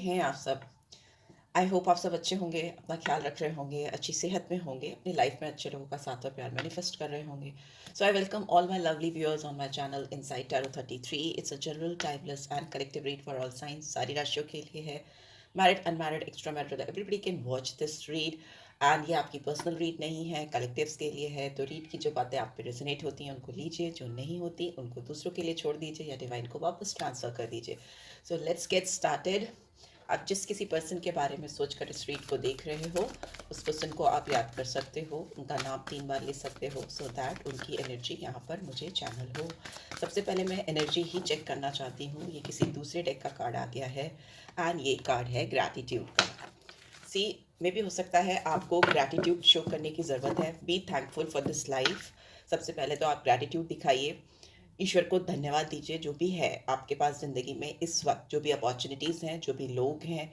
हैं आप सब? आई होप आप सब अच्छे होंगे, अपना ख्याल रख रहे होंगे, अच्छी सेहत में होंगे, अपनी लाइफ में अच्छे लोगों का साथ और प्यार मैनिफेस्ट कर रहे होंगे। So I welcome all my lovely viewers on my channel inside tarot 33। It's a general timeless and collective read for all signs. सारी राशियों के लिए है, married unmarried extra married, everybody can watch this read. And ये आपकी personal read नहीं है, collectives के लिए है। तो रीड की जो बातें आप पे रेजोनेट होती हैं उनको लीजिए, जो नहीं होती उनको दूसरों के लिए छोड़ दीजिए या डिवाइन को वापस ट्रांसफ़र कर दीजिए। So let's get started. आप जिस किसी पर्सन के बारे में सोचकर इस रीड को देख रहे हो, उस पर्सन को आप याद कर सकते हो, उनका नाम 3 बार ले सकते हो, सो दैट उनकी एनर्जी यहाँ पर मुझे चैनल हो। सबसे पहले मैं एनर्जी ही चेक करना चाहती हूँ। ये किसी दूसरे डेक का कार्ड आ गया है एंड ये कार्ड है ग्रैटिट्यूड का। सी, मे भी हो सकता है आपको ग्रैटिट्यूड शो करने की ज़रूरत है। Be thankful for this life. सबसे पहले तो आप ग्रैटिट्यूड दिखाइए, ईश्वर को धन्यवाद दीजिए जो भी है आपके पास ज़िंदगी में इस वक्त, जो भी अपॉर्चुनिटीज़ हैं, जो भी लोग हैं,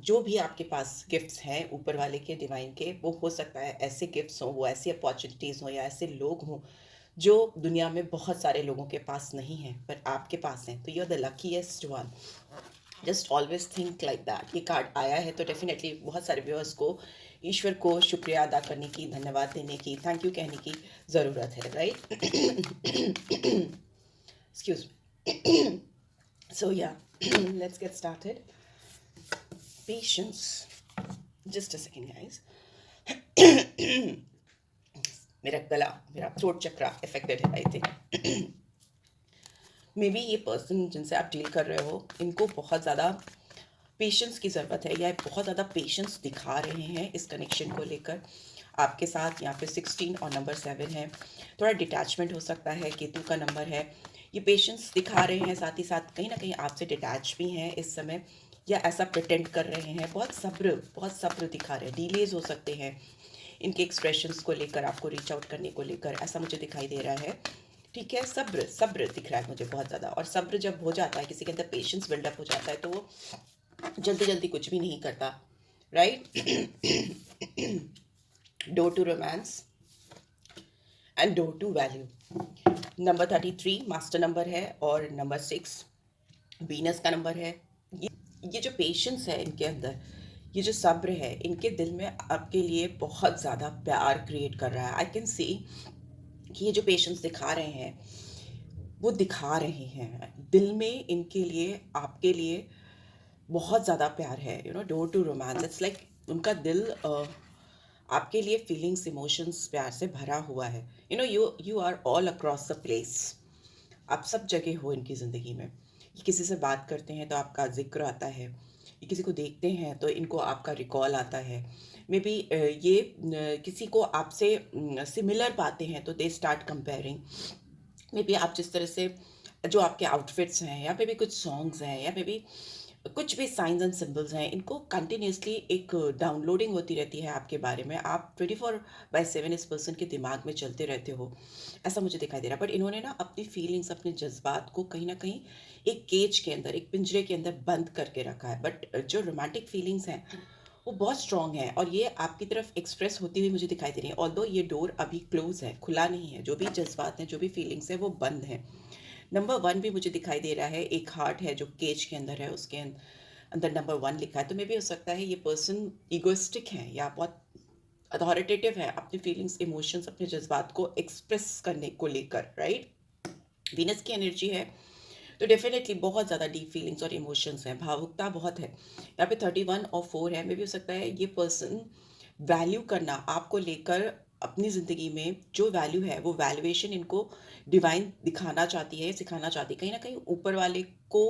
जो भी आपके पास गिफ्ट्स हैं ऊपर वाले के, डिवाइन के। वो हो सकता है ऐसे गिफ्ट्स हों, वो ऐसी अपॉर्चुनिटीज़ हों या ऐसे लोग हों जो दुनिया में बहुत सारे लोगों के पास नहीं हैं पर आपके पास हैं। तो you are the luckiest one. Just always think like that. ये कार्ड आया है तो डेफिनेटली बहुत सारे व्यूअर्स को ईश्वर को शुक्रिया अदा करने की, धन्यवाद देने की, थैंक यू कहने की ज़रूरत है, right? Excuse me. So yeah, let's get started. Patience. Just a second, guys. मेरा गला, मेरा थ्रोट चक्रा अफेक्टेड है, आई थिंक। मे बी ये पर्सन जिनसे आप डील कर रहे हो, इनको बहुत ज़्यादा पेशेंस की ज़रूरत है या बहुत ज़्यादा पेशेंस दिखा रहे हैं इस कनेक्शन को लेकर आपके साथ। यहाँ पे 16 और नंबर 7 है। थोड़ा डिटैचमेंट हो सकता है, केतु का नंबर है। ये पेशेंस दिखा रहे हैं, साथ ही साथ कहीं ना कहीं आपसे डिटैच भी हैं इस समय, या ऐसा प्रिटेंड कर रहे हैं। बहुत सब्र दिखा रहे हैं। डिलेज हो सकते हैं इनके एक्सप्रेशंस को लेकर, आपको रीच आउट करने को लेकर, ऐसा मुझे दिखाई दे रहा है। ठीक है, सब्र सब्र दिख रहा है मुझे बहुत ज़्यादा। और सब्र जब हो जाता है, किसी के अंदर पेशेंस बिल्डअप हो जाता है, तो वो जल्दी जल्दी कुछ भी नहीं करता, right? Door to romance and door to value. Number 33 master number है और नंबर 6 वीनस का नंबर है। ये जो पेशेंस है इनके अंदर, ये जो सब्र है, इनके दिल में आपके लिए बहुत ज़्यादा प्यार क्रिएट कर रहा है। आई कैन सी कि ये जो पेशेंस दिखा रहे हैं, वो दिखा रहे हैं दिल में इनके लिए, आपके लिए बहुत ज़्यादा प्यार है। Door to romance, it's like उनका दिल आपके लिए फीलिंग्स, इमोशंस, प्यार से भरा हुआ है। You are all across the place. आप सब जगह हो इनकी ज़िंदगी में। ये किसी से बात करते हैं तो आपका जिक्र आता है, ये किसी को देखते हैं तो इनको आपका रिकॉल आता है। मे बी ये किसी को आपसे सिमिलर पाते हैं तो they start comparing. May be आप जिस तरह से, जो आपके आउटफिट्स हैं, या मे बी कुछ सॉन्ग्स हैं, या मे बी कुछ भी साइंस एंड सिंबल्स हैं, इनको कंटिन्यूसली एक डाउनलोडिंग होती रहती है आपके बारे में। आप 24/7 इस पर्सन के दिमाग में चलते रहते हो, ऐसा मुझे दिखाई दे रहा है। बट इन्होंने ना अपनी फीलिंग्स, अपने जज्बात को कहीं ना कहीं एक केज के अंदर, एक पिंजरे के अंदर बंद करके रखा है। बट जो रोमांटिक फीलिंग्स हैं वो बहुत स्ट्रांग है और ये आपकी तरफ एक्सप्रेस होती हुई मुझे दिखाई दे रही है। ऑल्दो ये डोर अभी क्लोज है, खुला नहीं है। जो भी जज्बात हैं, जो भी फीलिंग्स हैं, वो बंद है। नंबर 1 भी मुझे दिखाई दे रहा है। एक हार्ट है जो केज के अंदर है, उसके अंदर नंबर 1 लिखा है। तो मे भी हो सकता है ये पर्सन ईगोइस्टिक है या बहुत अथॉरिटेटिव है अपनी फीलिंग्स, इमोशंस, अपने जज्बात को एक्सप्रेस करने को लेकर, राइट? वीनस की एनर्जी है तो डेफिनेटली बहुत ज़्यादा डीप फीलिंग्स और इमोशंस हैं, भावुकता बहुत है। यहाँ पे 31 और 4 है। मे भी हो सकता है ये पर्सन वैल्यू करना आपको लेकर, अपनी ज़िंदगी में जो वैल्यू है वो वैल्यूएशन इनको डिवाइन दिखाना चाहती है, सिखाना चाहती है। कहीं ना कहीं ऊपर वाले को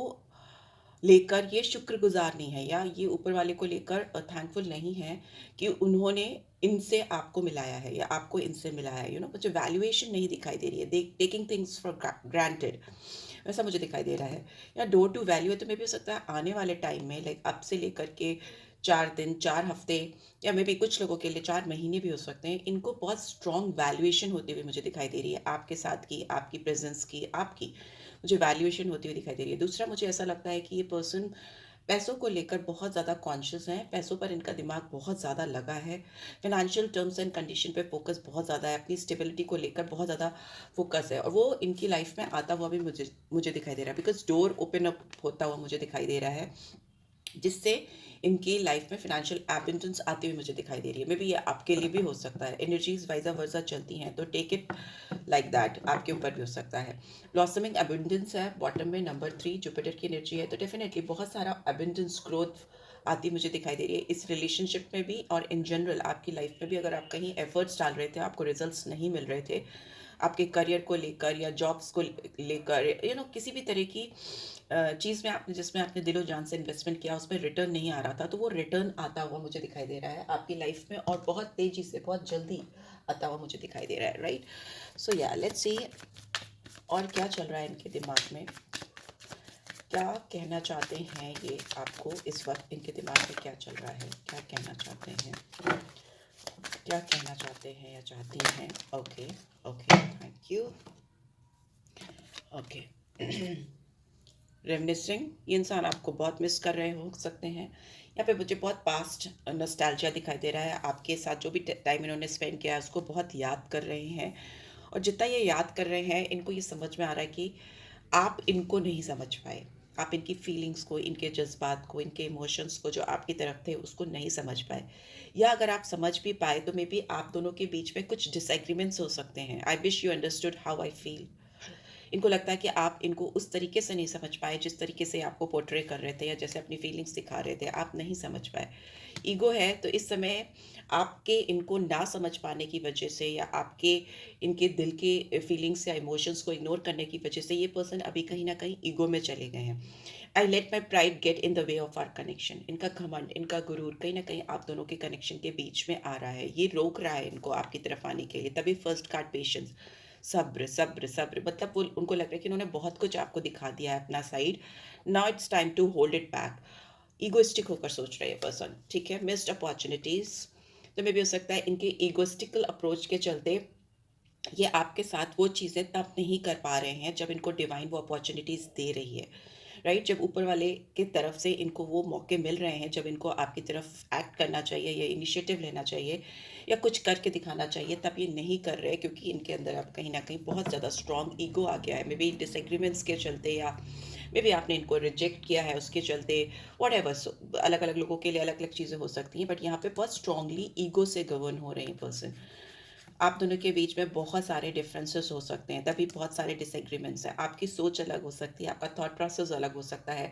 लेकर ये शुक्रगुजार नहीं है, या ये ऊपर वाले को लेकर थैंकफुल नहीं है कि उन्होंने इनसे आपको मिलाया है या आपको इनसे मिलाया है। मुझे वैल्यूएशन नहीं दिखाई दे रही है, टेकिंग थिंग्स फॉर ग्रांटेड, वैसा मुझे दिखाई दे रहा है। या डोर टू वैल्यू है तो मे भी हो सकता है आने वाले टाइम में, लाइक अब से लेकर के 4 दिन, 4 हफ्ते, या मे बी कुछ लोगों के लिए 4 महीने भी हो सकते हैं, इनको बहुत स्ट्रॉन्ग वैल्यूएशन होती हुई मुझे दिखाई दे रही है आपके साथ की, आपकी प्रेजेंस की, आपकी मुझे वैल्यूएशन होती हुई दिखाई दे रही है। दूसरा, मुझे ऐसा लगता है कि ये पर्सन पैसों को लेकर बहुत ज़्यादा कॉन्शियस हैं, पैसों पर इनका दिमाग बहुत ज़्यादा लगा है, फिनेंशियल टर्म्स एंड कंडीशन पे फोकस बहुत ज़्यादा है, अपनी स्टेबिलिटी को लेकर बहुत ज़्यादा फोकस है, और वो इनकी लाइफ में आता हुआ भी मुझे मुझे दिखाई दे रहा है। बिकॉज डोर ओपन अप होता हुआ मुझे दिखाई दे रहा है। जिससे इनकी लाइफ में फाइनेंशियल एबंडेंस आती हुई मुझे दिखाई दे रही है। मे बी ये आपके लिए भी हो सकता है, एनर्जीज वाइजा वर्जा चलती हैं, तो टेक इट लाइक दैट, आपके ऊपर भी हो सकता है। ब्लॉसमिंग एबंडेंस है बॉटम में, नंबर 3 जुपिटर की एनर्जी है, तो डेफिनेटली बहुत सारा एबंडेंस ग्रोथ आती मुझे दिखाई दे रही है इस रिलेशनशिप में भी, और इन जनरल आपकी लाइफ में भी। अगर आप कहीं एफर्ट्स डाल रहे थे, आपको रिजल्ट्स नहीं मिल रहे थे आपके करियर को लेकर या जॉब्स को लेकर, किसी भी तरह की चीज़ में आपने, जिसमें आपने दिलो जान से इन्वेस्टमेंट किया, उसमें रिटर्न नहीं आ रहा था, तो वो रिटर्न आता हुआ मुझे दिखाई दे रहा है आपकी लाइफ में, और बहुत तेज़ी से, बहुत जल्दी आता हुआ मुझे दिखाई दे रहा है, राइट। सो या लेट्स सी और क्या चल रहा है इनके दिमाग में, क्या कहना चाहते हैं ये आपको इस वक्त, इनके दिमाग में क्या चल रहा है, क्या कहना चाहते हैं, क्या कहना चाहते हैं या चाहती हैं। Okay okay, thank you. Okay reminiscing, ये इंसान आपको बहुत मिस कर रहे हो सकते हैं। यहाँ पे मुझे बहुत पास्ट नॉस्टैल्जिया दिखाई दे रहा है, आपके साथ जो भी टाइम इन्होंने स्पेंड किया है उसको बहुत याद कर रहे हैं, और जितना ये याद कर रहे हैं इनको ये समझ में आ रहा है कि आप इनको नहीं समझ पाए, आप इनकी फीलिंग्स को, इनके जज्बात को, इनके इमोशंस को जो आपकी तरफ थे उसको नहीं समझ पाए, या अगर आप समझ भी पाए तो मे बी आप दोनों के बीच में कुछ डिसएग्रीमेंट्स हो सकते हैं। I wish you understood how I feel. इनको लगता है कि आप इनको उस तरीके से नहीं समझ पाए जिस तरीके से आपको पोर्ट्रे कर रहे थे, या जैसे अपनी फीलिंग्स दिखा रहे थे, आप नहीं समझ पाए। ईगो है, तो इस समय आपके इनको ना समझ पाने की वजह से, या आपके इनके दिल के फीलिंग्स या इमोशंस को इग्नोर करने की वजह से, ये पर्सन अभी कहीं ना कहीं ईगो में चले गए हैं। I let my pride get in the way of our connection, इनका घमंड, इनका गुरूर कहीं ना कहीं आप दोनों के कनेक्शन के बीच में आ रहा है, ये रोक रहा है इनको आपकी तरफ आने के लिए। तभी फर्स्ट कार्ड पेशेंस, सब्र सब्र सब्र, मतलब वो उनको लग रहा है कि इन्होंने बहुत कुछ आपको दिखा दिया है अपना side, now it's time to hold it back. Egoistic होकर सोच रहे हैं पर्सन, ठीक है, मिस्ड अपॉर्चुनिटीज, तो मे भी हो सकता है इनके ईगोइस्टिकल अप्रोच के चलते ये आपके साथ वो चीज़ें तब नहीं कर पा रहे हैं जब इनको डिवाइन वो अपॉर्चुनिटीज़ दे रही है, राइट। जब ऊपर वाले की तरफ से इनको वो मौके मिल रहे हैं, जब इनको आपकी तरफ एक्ट करना चाहिए या इनिशिएटिव लेना चाहिए या कुछ करके दिखाना चाहिए, तब ये नहीं कर रहे, क्योंकि इनके अंदर अब कहीं ना कहीं बहुत ज़्यादा स्ट्रॉन्ग ईगो आ गया है, मे बी डिसएग्रीमेंट्स के चलते, या मे बी आपने इनको रिजेक्ट किया है उसके चलते, वट एवर। अलग अलग लोगों के लिए अलग अलग चीज़ें हो सकती हैं, बट यहाँ पे बहुत स्ट्रांगली ईगो से गवर्न हो रहे हैं पर्सन। आप दोनों के बीच में बहुत सारे डिफरेंसेस हो सकते हैं, तभी बहुत सारे डिसएग्रीमेंट्स हैं, आपकी सोच अलग हो सकती है, आपका थॉट प्रोसेस अलग हो सकता है,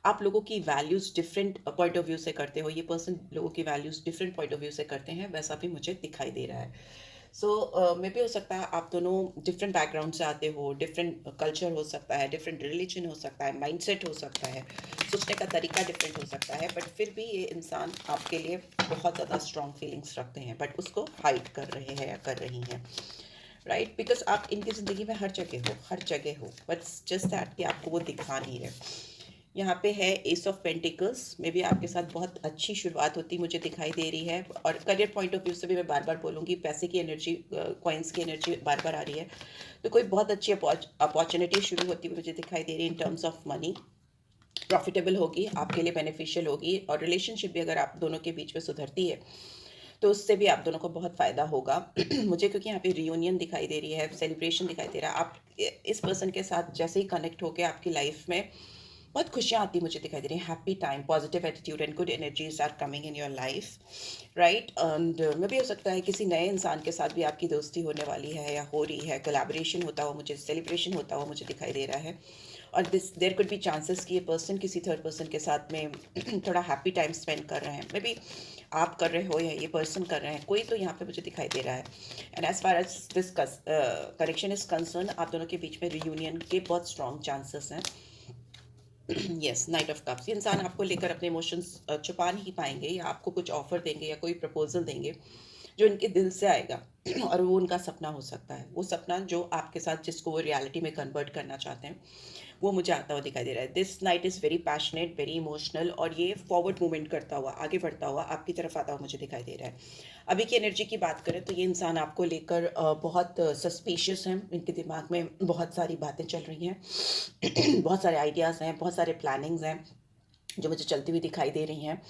आप लोगों की values different point of view से करते हो, ये पर्सन लोगों की values different point of view से करते हैं, वैसा भी मुझे दिखाई दे रहा है। सो मे भी हो सकता है आप दोनों डिफरेंट बैकग्राउंड से आते हो, डिफरेंट कल्चर हो सकता है, डिफरेंट रिलीजन हो सकता है, माइंडसेट हो सकता है, सोचने का तरीका डिफरेंट हो सकता है, बट फिर भी ये इंसान आपके लिए बहुत ज़्यादा स्ट्रॉन्ग फीलिंग्स रखते हैं, बट उसको हाइड कर रहे हैं या कर रही हैं, राइट, बिकॉज आप इनकी ज़िंदगी में हर जगह हो, हर जगह हो, बट जस्ट दैट कि आपको वो दिखा नहीं रहे। यहाँ पे है एस ऑफ पेंटिकल्स, में भी आपके साथ बहुत अच्छी शुरुआत होती मुझे दिखाई दे रही है, और करियर पॉइंट ऑफ व्यू से भी मैं बार बार बोलूँगी, पैसे की एनर्जी, कॉइन्स की एनर्जी बार बार आ रही है, तो कोई बहुत अच्छी अपॉर्चुनिटी शुरू होती हुई मुझे दिखाई दे रही है in terms of money, profitable होगी, आपके लिए बेनिफिशियल होगी, और रिलेशनशिप भी अगर आप दोनों के बीच में सुधरती है तो उससे भी आप दोनों को बहुत फ़ायदा होगा मुझे, क्योंकि यहाँ पे रियूनियन दिखाई दे रही है, सेलिब्रेशन दिखाई दे रहा है, आप इस पर्सन के साथ जैसे ही कनेक्ट होकर आपकी लाइफ में बहुत खुशियाँ आती मुझे दिखाई दे रही हैं, happy time, positive attitude and good energies are coming in your life, right. And may भी हो सकता है किसी नए इंसान के साथ भी आपकी दोस्ती होने वाली है या हो रही है, कोलैबोरेशन होता हुआ मुझे, सेलिब्रेशन होता हुआ मुझे दिखाई दे रहा है, और this there could be chances कि ये पर्सन किसी थर्ड पर्सन के साथ में थोड़ा हैप्पी टाइम स्पेंड कर रहे हैं, मे बी आप कर रहे हो या ये पर्सन कर रहे हैं, कोई तो यहाँ पे मुझे दिखाई दे रहा है। And as far as this connection is concern, आप दोनों के बीच में रियूनियन के बहुत स्ट्रॉन्ग चांसेस हैं। यस, नाइट ऑफ कप्स, ये इंसान आपको लेकर अपने इमोशंस छुपा नहीं पाएंगे, या आपको कुछ ऑफर देंगे या कोई प्रपोजल देंगे जो इनके दिल से आएगा और वो उनका सपना हो सकता है, वो सपना जो आपके साथ, जिसको वो रियलिटी में कन्वर्ट करना चाहते हैं, वो मुझे आता हुआ दिखाई दे रहा है। This night is very passionate, very emotional, और ये फॉरवर्ड मूवमेंट करता हुआ, आगे बढ़ता हुआ आपकी तरफ आता हुआ मुझे दिखाई दे रहा है। अभी की एनर्जी की बात करें तो ये इंसान आपको लेकर बहुत सस्पिशियस हैं, इनके दिमाग में बहुत सारी बातें चल रही हैं बहुत सारे आइडियाज़ हैं, बहुत सारे प्लानिंग्स हैं जो मुझे चलती हुई दिखाई दे रही हैं।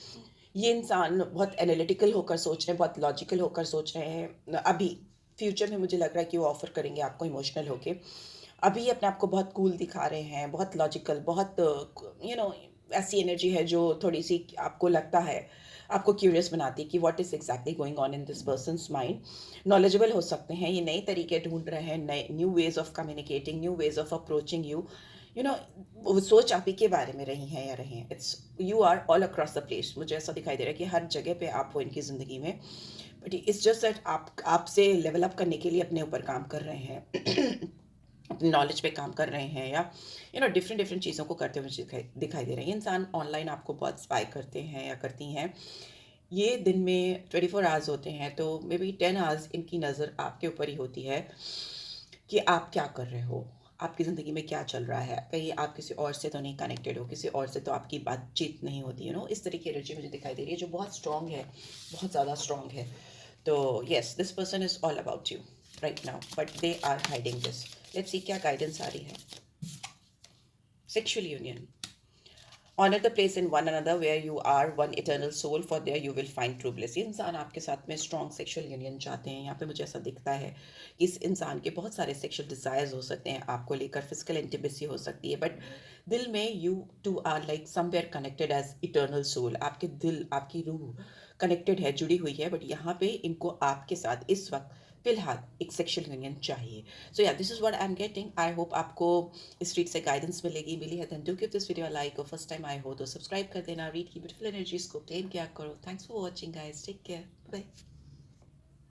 ये इंसान बहुत एनालिटिकल होकर सोच रहे हैं, बहुत लॉजिकल होकर सोच रहे हैं। अभी फ्यूचर में मुझे लग रहा है कि वो ऑफर करेंगे आपको इमोशनल होके। अभी ये अपने आप को बहुत कूल दिखा रहे हैं, बहुत लॉजिकल, बहुत ऐसी एनर्जी है जो थोड़ी सी आपको लगता है, आपको क्यूरियस बनाती है कि what is exactly going on in this persons mind. Knowledgeable हो सकते हैं, ये नए तरीके ढूंढ रहे हैं, नए new ways of communicating, new ways of approaching you. You know, वो सोच आप ही के बारे में रही हैं या रहे हैं। It's you are all across the place. मुझे ऐसा दिखाई दे रहा है कि हर जगह पे आप हो इनकी ज़िंदगी में, बट इट्स जस्ट दैट आप आपसे लेवल अप करने के लिए अपने ऊपर काम कर रहे हैं अपनी नॉलेज पे काम कर रहे हैं, या डिफरेंट डिफरेंट चीज़ों को करते हुए मुझे दिखाई दे रहे हैं। इंसान ऑनलाइन आपको बहुत स्पाई करते हैं या करती हैं। ये दिन में 24 आवर्स होते हैं, तो मे बी 10 आवर्स इनकी नज़र आपके ऊपर ही होती है कि आप क्या कर रहे हो, आपकी ज़िंदगी में क्या चल रहा है, कहीं आप किसी और से तो नहीं कनेक्टेड हो, किसी और से तो आपकी बातचीत नहीं होती, इस तरह की एनर्जी मुझे दिखाई दे रही है जो बहुत स्ट्रांग है, बहुत ज़्यादा स्ट्रांग है। तो yes, this person is all about you right now, but they are hiding this. Let's see क्या गाइडेंस आ रही है। Sexual union, honor the place in one another where you are one eternal soul, for there you will find true bliss। ये इंसान आपके साथ में strong sexual union चाहते हैं। यहाँ पे मुझे ऐसा दिखता है कि इस इंसान के बहुत सारे सेक्सुअल डिजायर्स हो सकते हैं, आपको लेकर फिजिकल इंटीमेसी हो सकती है, बट दिल में you two are like somewhere connected as eternal soul. आपके दिल, आपकी रूह कनेक्टेड है, जुड़ी हुई है, बट यहाँ पे इनको आपके साथ इस वक्त फिलहाल एक सेक्सुअल यूनियन चाहिए। So yeah, this is what I am getting. I hope आपको इस रीड से गाइडेंस मिली है। Then do give this video like, और फर्स्ट टाइम आए हो तो सब्सक्राइब कर देना। रीड की ब्यूटीफुल एनर्जीज को क्लेम किया करो। Thanks for watching guys, take care, bye.